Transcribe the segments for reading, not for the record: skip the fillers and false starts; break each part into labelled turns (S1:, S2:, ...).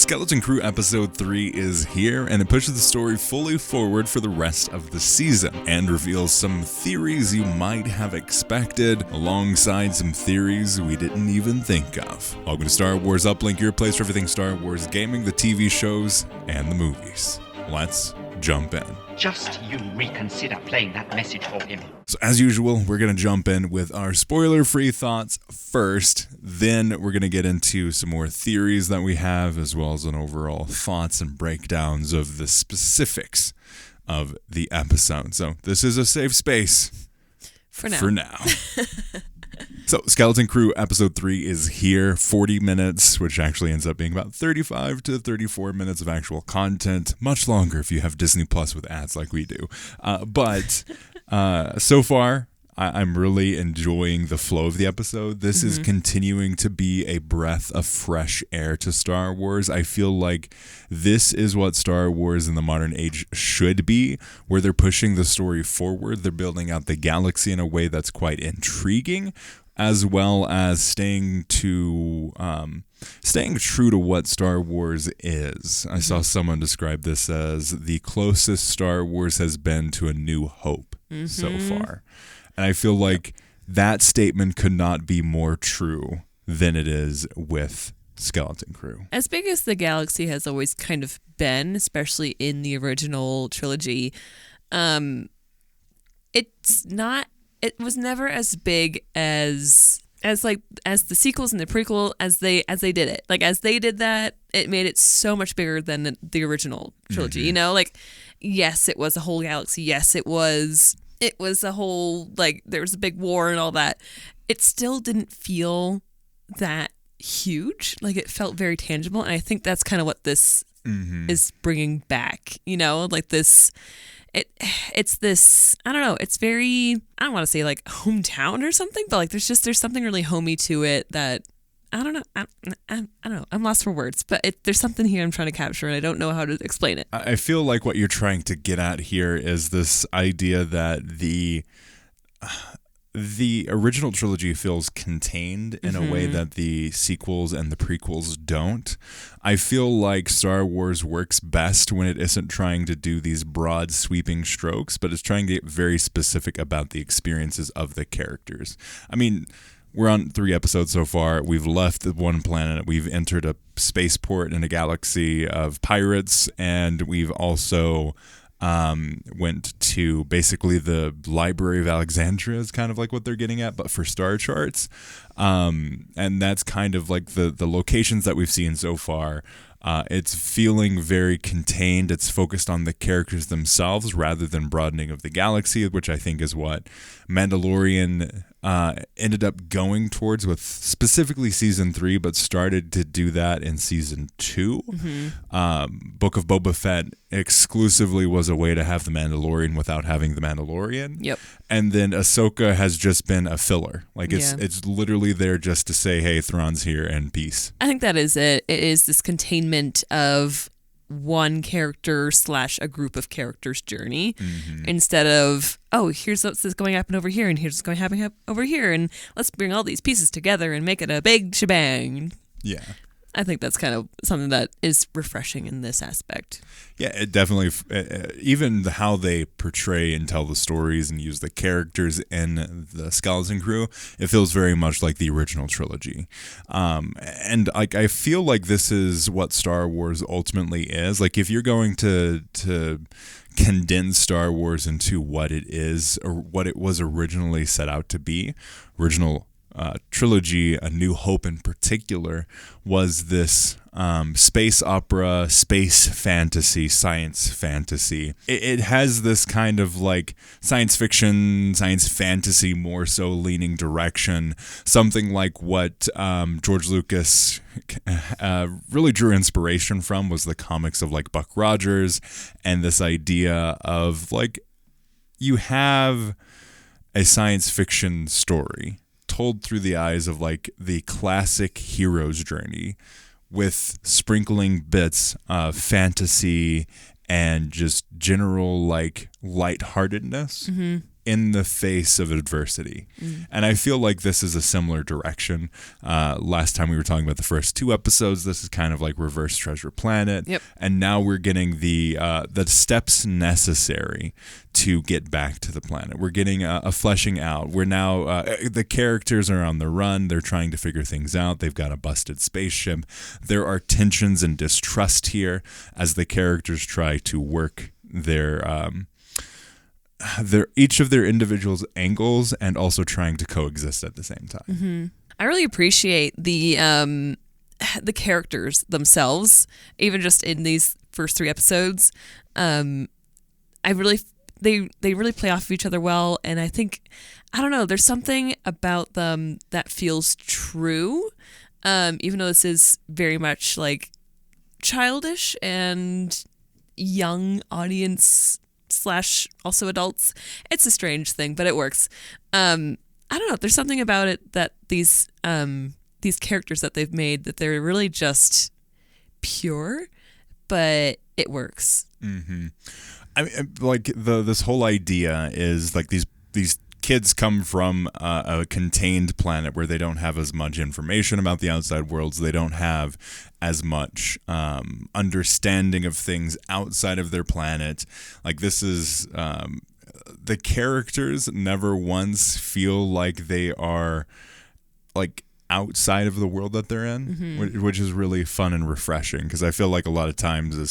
S1: Skeleton Crew Episode 3 is here, and it pushes the story fully forward for the rest of the season, and reveals some theories you might have expected, alongside some theories we didn't even think of. Welcome to Star Wars Uplink, your place for everything Star Wars gaming, the TV shows, and the movies. Let's jump in.
S2: Just you reconsider playing that message for him.
S1: So as usual, we're going to jump in with our spoiler-free thoughts first. Then we're going to get into some more theories that we have, as well as an overall thoughts and breakdowns of the specifics of the episode. So this is a safe space
S3: for now.
S1: So Skeleton Crew Episode 3 is here, 40 minutes, which actually ends up being about 35 to 34 minutes of actual content. Much longer if you have Disney Plus with ads like we do. But so far, I'm really enjoying the flow of the episode. This is continuing to be a breath of fresh air to Star Wars. I feel like this is what Star Wars in the modern age should be, where they're pushing the story forward. They're building out the galaxy in a way that's quite intriguing, as well as staying true to what Star Wars is. I saw someone describe this as the closest Star Wars has been to A New Hope so far. And I feel like that statement could not be more true than it is with Skeleton Crew.
S3: As big as the galaxy has always kind of been, especially in the original trilogy, it was never as big as the sequels and the prequel as they did it. Like, as they did that, it made it so much bigger than the original trilogy. You know, like, yes, it was a whole galaxy. Yes, it was a whole, like, there was a big war and all that. It still didn't feel that huge. Like, it felt very tangible, and I think that's kind of what this is bringing back. You know, like this. It's this, I don't know, it's very, I don't want to say like hometown or something, but like there's something really homey to it that, I don't know, I don't know, I'm lost for words, but there's something here I'm trying to capture and I don't know how to explain it.
S1: I feel like what you're trying to get at here is this idea that the original trilogy feels contained in a way that the sequels and the prequels don't. I feel like Star Wars works best when it isn't trying to do these broad sweeping strokes, but it's trying to get very specific about the experiences of the characters. I mean, we're on 3 episodes so far. We've left the one planet. We've entered a spaceport in a galaxy of pirates, and we've also went to basically the Library of Alexandria is kind of like what they're getting at, but for star charts. And that's kind of like the locations that we've seen so far. It's feeling very contained. It's focused on the characters themselves rather than broadening of the galaxy, which I think is what Mandalorian ended up going towards with specifically season 3, but started to do that in season 2. Book of Boba Fett exclusively was a way to have the Mandalorian without having the Mandalorian.
S3: Yep.
S1: And then Ahsoka has just been a filler. Like it's literally there just to say, hey, Thrawn's here and peace.
S3: I think that is it. It is this containment of one character / a group of characters' journey instead of, oh, here's what's going to happen over here and here's what's going to happen over here and let's bring all these pieces together and make it a big shebang.
S1: Yeah.
S3: I think that's kind of something that is refreshing in this aspect.
S1: Yeah, it definitely, even how they portray and tell the stories and use the characters in the Skeleton Crew, it feels very much like the original trilogy. And like I feel like this is what Star Wars ultimately is. Like if you're going to condense Star Wars into what it is or what it was originally set out to be, original trilogy, A New Hope in particular, was this space opera, space fantasy, science fantasy. It has this kind of like science fiction, science fantasy more so leaning direction, something like what George Lucas really drew inspiration from was the comics of like Buck Rogers, and this idea of like you have a science fiction story told through the eyes of like the classic hero's journey with sprinkling bits of fantasy and just general like lightheartedness in the face of adversity. And I feel like this is a similar direction. Last time we were talking about the first 2 episodes, this is kind of like Reverse Treasure Planet.
S3: Yep.
S1: And now we're getting the steps necessary to get back to the planet. We're getting a fleshing out. We're now, the characters are on the run. They're trying to figure things out. They've got a busted spaceship. There are tensions and distrust here as the characters try to work their each of their individuals' angles and also trying to coexist at the same time.
S3: I really appreciate the characters themselves, even just in these first 3 episodes. They really play off of each other well, and I think, I don't know, there's something about them that feels true, even though this is very much like childish and young audience / also adults. It's a strange thing, but it works. I don't know, there's something about it that these characters that they've made, that they're really just pure, but it works.
S1: I mean, like this whole idea is like these kids come from a contained planet where they don't have as much information about the outside worlds. They don't have as much understanding of things outside of their planet. Like this is the characters never once feel like they are like outside of the world that they're in, which is really fun and refreshing, because I feel like a lot of times I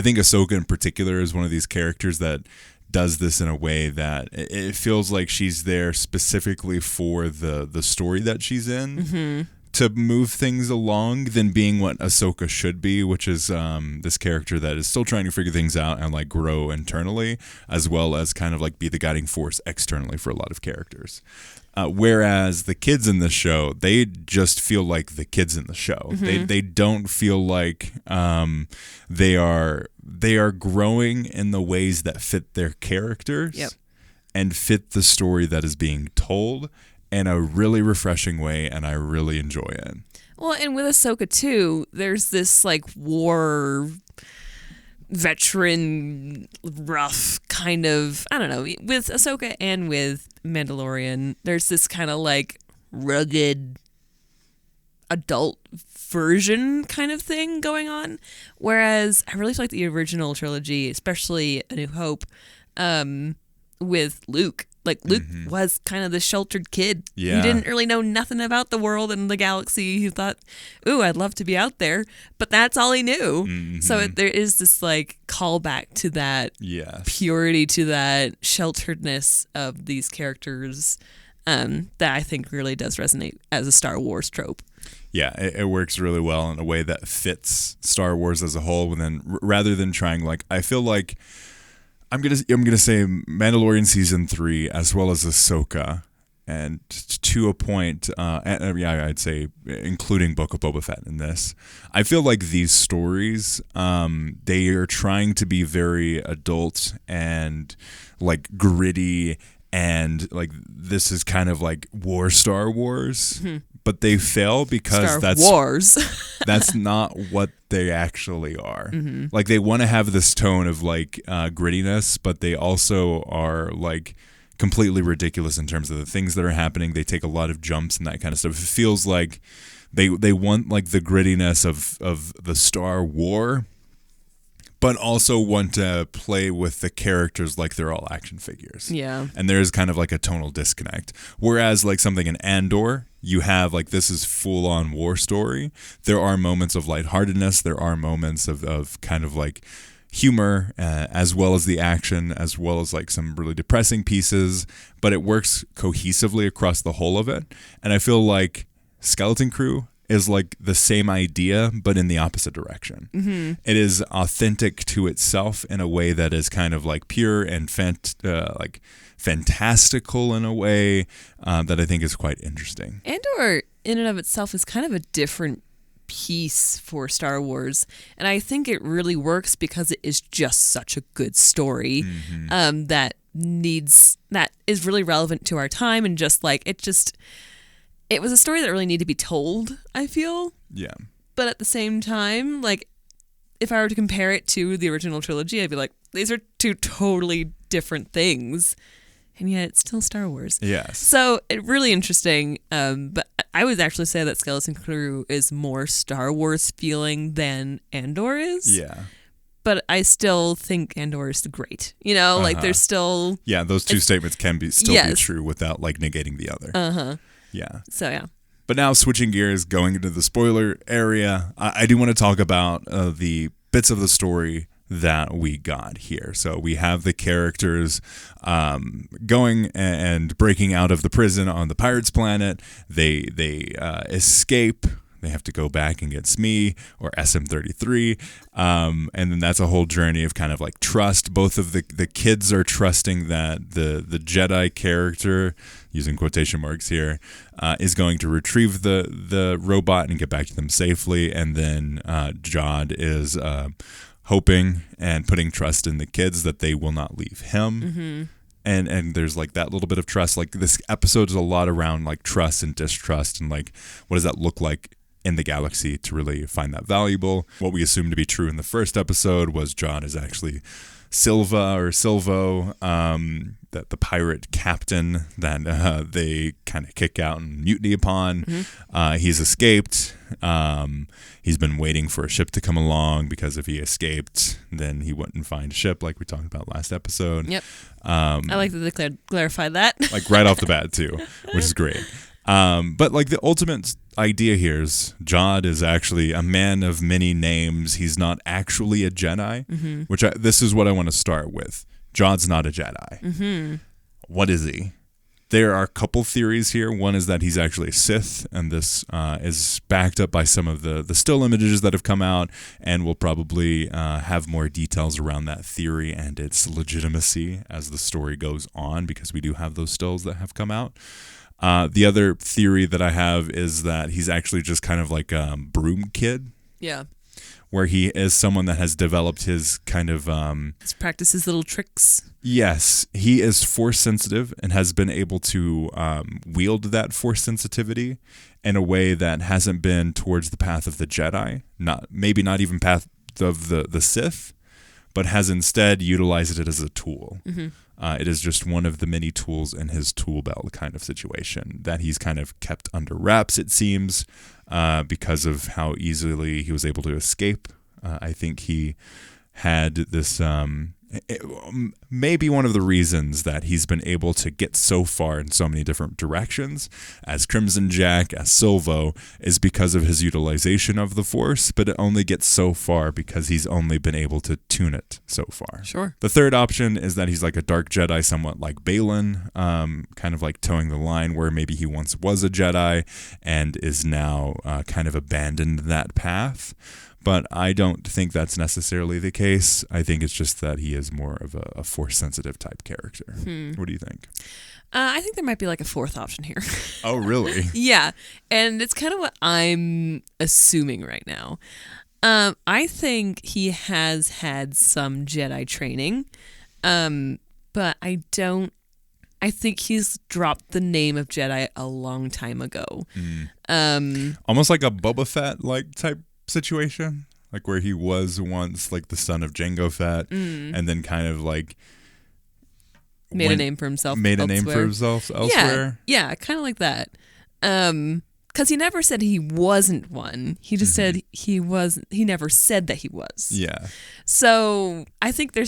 S1: think Ahsoka in particular is one of these characters that does this in a way that it feels like she's there specifically for the story that she's in, to move things along, than being what Ahsoka should be, which is this character that is still trying to figure things out and like grow internally, as well as kind of like be the guiding force externally for a lot of characters. Whereas the kids in the show, they just feel like the kids in the show. They don't feel like they are growing in the ways that fit their characters and fit the story that is being told in a really refreshing way, and I really enjoy it.
S3: Well, and with Ahsoka too, there's this like war veteran, rough kind of, I don't know, with Ahsoka and with Mandalorian, there's this kind of like rugged adult version kind of thing going on. Whereas I really feel like the original trilogy, especially A New Hope, with Luke. Like, Luke was kind of the sheltered kid.
S1: Yeah.
S3: He didn't really know nothing about the world and the galaxy. He thought, ooh, I'd love to be out there. But that's all he knew. So there is this, like, callback to that purity, to that shelteredness of these characters that I think really does resonate as a Star Wars trope.
S1: Yeah, it works really well in a way that fits Star Wars as a whole. And then rather than trying, like, I feel like I'm gonna say Mandalorian season 3 as well as Ahsoka, and to a point, I'd say including Book of Boba Fett in this. I feel like these stories, they are trying to be very adult and like gritty, and like this is kind of like Star Wars. But they fail because that's not what they actually are. Like, they want to have this tone of like grittiness, but they also are like completely ridiculous in terms of the things that are happening. They take a lot of jumps and that kind of stuff. It feels like they want like the grittiness of the Star War, but also want to play with the characters like they're all action figures.
S3: Yeah. And
S1: there's kind of like a tonal disconnect. Whereas like something in Andor, you have like, this is full-on war story. There are moments of lightheartedness. There are moments of kind of like humor, as well as the action, as well as like some really depressing pieces. But it works cohesively across the whole of it. And I feel like Skeleton Crew is like the same idea, but in the opposite direction. It is authentic to itself in a way that is kind of like pure and like fantastical in a way that I think is quite interesting.
S3: Andor, in and of itself, is kind of a different piece for Star Wars, and I think it really works because it is just such a good story that is really relevant to our time, and just like it was a story that really needed to be told, I feel.
S1: Yeah.
S3: But at the same time, like, if I were to compare it to the original trilogy, I'd be like, these are two totally different things. and yet it's still Star Wars.
S1: Yes.
S3: So really interesting. But I would actually say that Skeleton Crew is more Star Wars feeling than Andor is.
S1: Yeah.
S3: But I still think Andor is great. You know, like there's still...
S1: Yeah, those two statements can be true without like negating the other.
S3: Uh-huh.
S1: Yeah.
S3: So, yeah.
S1: But now switching gears, going into the spoiler area, I do want to talk about the bits of the story that we got here. So we have the characters going and breaking out of the prison on the pirates' planet. They escape. They have to go back and get Smee or SM-33. And then that's a whole journey of kind of like trust. Both of the kids are trusting that the Jedi character, using quotation marks here, is going to retrieve the robot and get back to them safely. And then Jod is hoping and putting trust in the kids that they will not leave him.
S3: Mm-hmm.
S1: And there's like that little bit of trust. Like this episode is a lot around like trust and distrust and like what does that look like in the galaxy to really find that valuable. What we assumed to be true in the first episode was John is actually Silvo, that the pirate captain that they kind of kick out and mutiny upon. Mm-hmm. He's escaped. He's been waiting for a ship to come along because if he escaped, then he wouldn't find a ship like we talked about last episode.
S3: Yep. I like that they clarified that.
S1: Like right off the bat too, which is great. But like the ultimate idea here is Jod is actually a man of many names. He's not actually a Jedi, mm-hmm. which this is what I want to start with. Jod's not a Jedi.
S3: Mm-hmm.
S1: What is he? There are a couple theories here. One is that he's actually a Sith, and this is backed up by some of the still images that have come out, and we'll probably have more details around that theory and its legitimacy as the story goes on, because we do have those stills that have come out. The other theory that I have is that he's actually just kind of like a broom kid.
S3: Yeah.
S1: Where he is someone that has developed his kind of...
S3: His practices little tricks.
S1: Yes. He is force sensitive and has been able to wield that force sensitivity in a way that hasn't been towards the path of the Jedi. Maybe not even path of the Sith, but has instead utilized it as a tool. Mm-hmm. It is just one of the many tools in his tool belt kind of situation that he's kind of kept under wraps, it seems, because of how easily he was able to escape. I think he had this... maybe one of the reasons that he's been able to get so far in so many different directions as Crimson Jack, as Silvo, is because of his utilization of the Force, but it only gets so far because he's only been able to tune it so far.
S3: Sure.
S1: The third option is that he's like a dark Jedi, somewhat like Balin, kind of like towing the line where maybe he once was a Jedi and is now kind of abandoned that path. But I don't think that's necessarily the case. I think it's just that he is more of a force-sensitive type character. What do you think?
S3: I think there might be like a fourth option here.
S1: Oh, really?
S3: Yeah, and it's kind of what I'm assuming right now. I think he has had some Jedi training, but I think he's dropped the name of Jedi a long time ago.
S1: Almost like a Boba Fett like type situation, like where he was once like the son of Jango Fett, and then kind of like
S3: made a name for himself
S1: elsewhere.
S3: Yeah, kind of like that. Because he never said he wasn't one. He just said he was. He never said that he was.
S1: Yeah.
S3: So I think I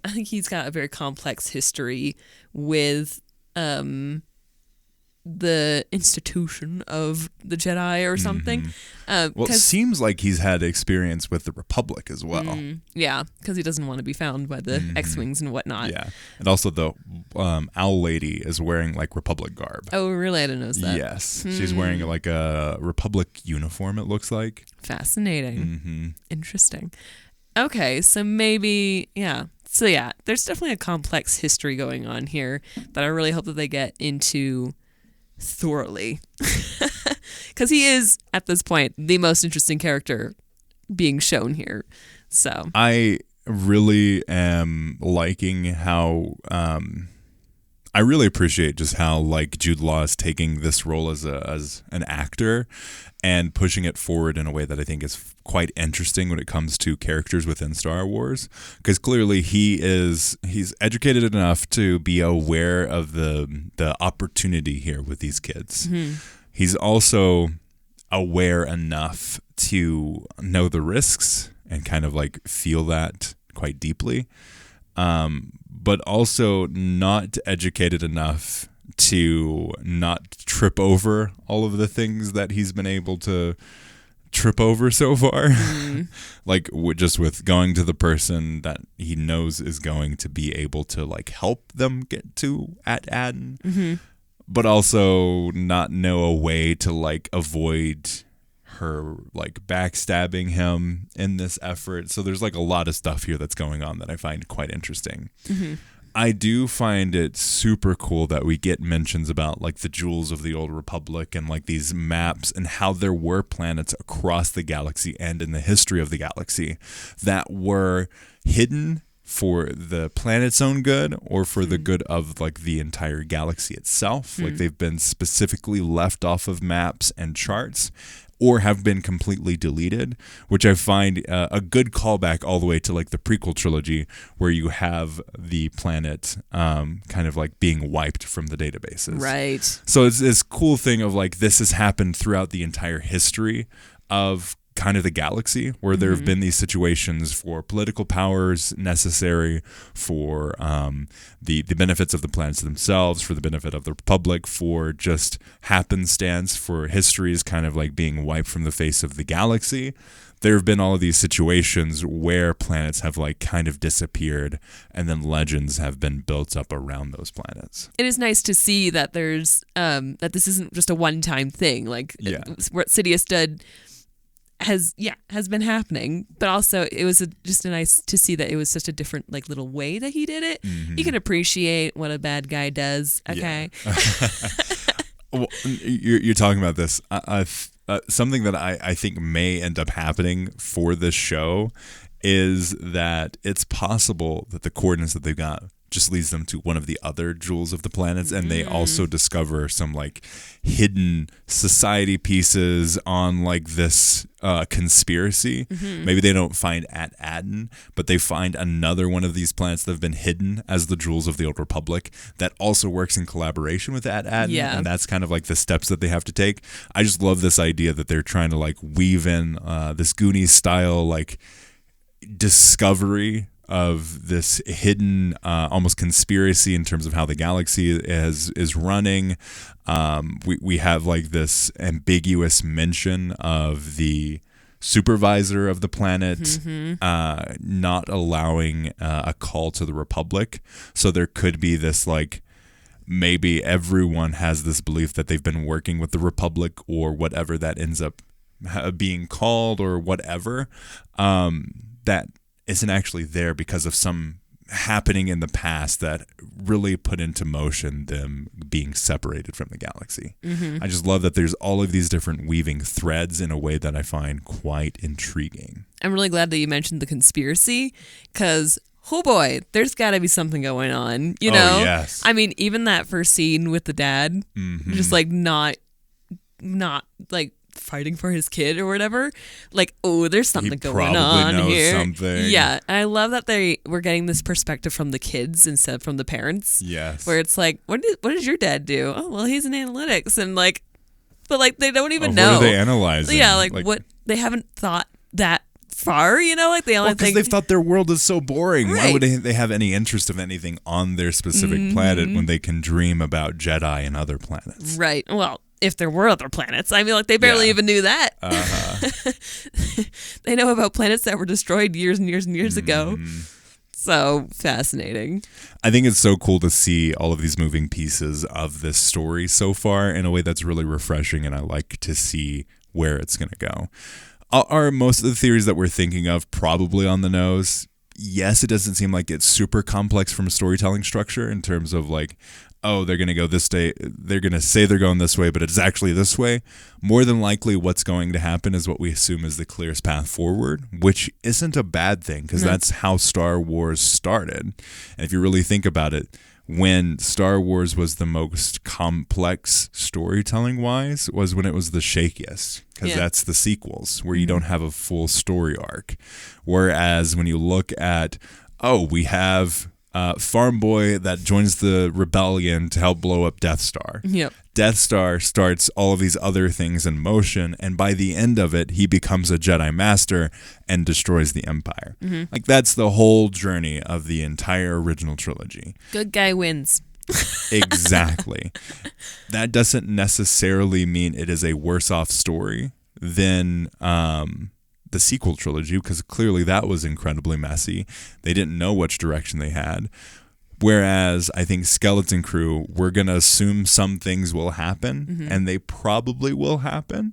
S3: think he's got a very complex history with the institution of the Jedi or something.
S1: Well, it seems like he's had experience with the Republic as well.
S3: Yeah, because he doesn't want to be found by the X-Wings and whatnot.
S1: Yeah, and also the Owl Lady is wearing like Republic garb.
S3: Oh, really? I didn't notice that.
S1: Yes, she's wearing like a Republic uniform, it looks like.
S3: Fascinating. Interesting. Okay, so maybe, yeah. So yeah, there's definitely a complex history going on here that I really hope that they get into thoroughly, because he is at this point the most interesting character being shown here. So I
S1: really am liking how I really appreciate just how like Jude Law is taking this role as an actor and pushing it forward in a way that I think is quite interesting when it comes to characters within Star Wars, because clearly he's educated enough to be aware of the opportunity here with these kids. He's also aware enough to know the risks and kind of like feel that quite deeply, but also not educated enough to not trip over all of the things that he's been able to trip over so far. Like just with going to the person that he knows is going to be able to like help them get to Attin, but also not know a way to like avoid her like backstabbing him in this effort. So there's like a lot of stuff here that's going on that I find quite interesting. I do find it super cool that we get mentions about like the jewels of the Old Republic and like these maps and how there were planets across the galaxy and in the history of the galaxy that were hidden for the planet's own good or for the good of like the entire galaxy itself. Like they've been specifically left off of maps and charts or have been completely deleted, which I find a good callback all the way to like the prequel trilogy, where you have the planet kind of like being wiped from the databases.
S3: Right.
S1: So it's this cool thing of like this has happened throughout the entire history of kind of the galaxy, where there have been these situations for political powers necessary, for the benefits of the planets themselves, for the benefit of the Republic, for just happenstance, for histories kind of like being wiped from the face of the galaxy. There have been all of these situations where planets have like kind of disappeared and then legends have been built up around those planets.
S3: It is nice to see that there's that this isn't just a one-time thing. Like what Sidious did has been happening, but also it was just nice to see that it was such a different like little way that he did it. You can appreciate what a bad guy does. Okay.
S1: Well, you're talking about this. Something that I think may end up happening for this show is that it's possible that the coordinates that they've got just leads them to one of the other jewels of the planets, and they also discover some like hidden society pieces on like this conspiracy. Maybe they don't find Attin, but they find another one of these planets that have been hidden as the jewels of the Old Republic that also works in collaboration with Attin, and that's kind of like the steps that they have to take. I just love this idea that they're trying to like weave in this Goonies style like discovery of this hidden almost conspiracy in terms of how the galaxy is running. We have like this ambiguous mention of the supervisor of the planet not allowing a call to the Republic. So there could be this like maybe everyone has this belief that they've been working with the Republic or whatever that ends up being called or whatever, that isn't actually there because of some happening in the past that really put into motion them being separated from the galaxy. I just love that there's all of these different weaving threads in a way that I find quite intriguing.
S3: I'm really glad that you mentioned the conspiracy, because oh boy, there's got to be something going on, you know?
S1: Oh, yes.
S3: I mean, even that first scene with the dad, just like not like fighting for his kid or whatever, like, oh, there's something going on here.
S1: Something.
S3: Yeah, and I love that we're getting this perspective from the kids instead of from the parents.
S1: Yes.
S3: Where it's like, what does your dad do? Oh, well, he's in analytics, and like, but like they don't even know.
S1: What are they analyzing?
S3: Yeah, like what, they haven't thought that far, you know, like they only
S1: because they've thought their world is so boring.
S3: Right.
S1: Why would they have any interest of anything on their specific planet when they can dream about Jedi and other planets?
S3: Right. Well, if there were other planets, I mean, like they barely even knew that. They know about planets that were destroyed years and years and years ago. So fascinating. I
S1: think it's so cool to see all of these moving pieces of this story so far in a way that's really refreshing, and I like to see where it's going to go. Are most of the theories that we're thinking of probably on the nose? Yes, it doesn't seem like it's super complex from a storytelling structure in terms of like, oh, they're going to go this day, they're going to say they're going this way, but it's actually this way. More than likely what's going to happen is what we assume is the clearest path forward, which isn't a bad thing because that's how Star Wars started. And if you really think about it, when Star Wars was the most complex storytelling wise was when it was the shakiest, because that's the sequels where you don't have a full story arc. Whereas when you look at, we have farm boy that joins the rebellion to help blow up Death Star.
S3: Yep.
S1: Death Star starts all of these other things in motion, and by the end of it, he becomes a Jedi Master and destroys the Empire. Like, that's the whole journey of the entire original trilogy.
S3: Good guy wins.
S1: Exactly. That doesn't necessarily mean it is a worse off story than the sequel trilogy, because clearly that was incredibly messy. They didn't know which direction they had. Whereas I think Skeleton Crew, we're going to assume some things will happen, and they probably will happen.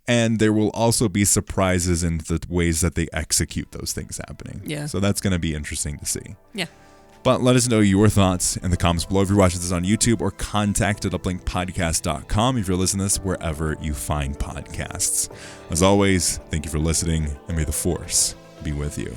S1: And there will also be surprises in the ways that they execute those things happening.
S3: Yeah.
S1: So that's going to be interesting to see.
S3: Yeah.
S1: But let us know your thoughts in the comments below if you're watching this on YouTube, or contact at uplinkpodcast.com if you're listening to this wherever you find podcasts. As always, thank you for listening, and may the Force be with you.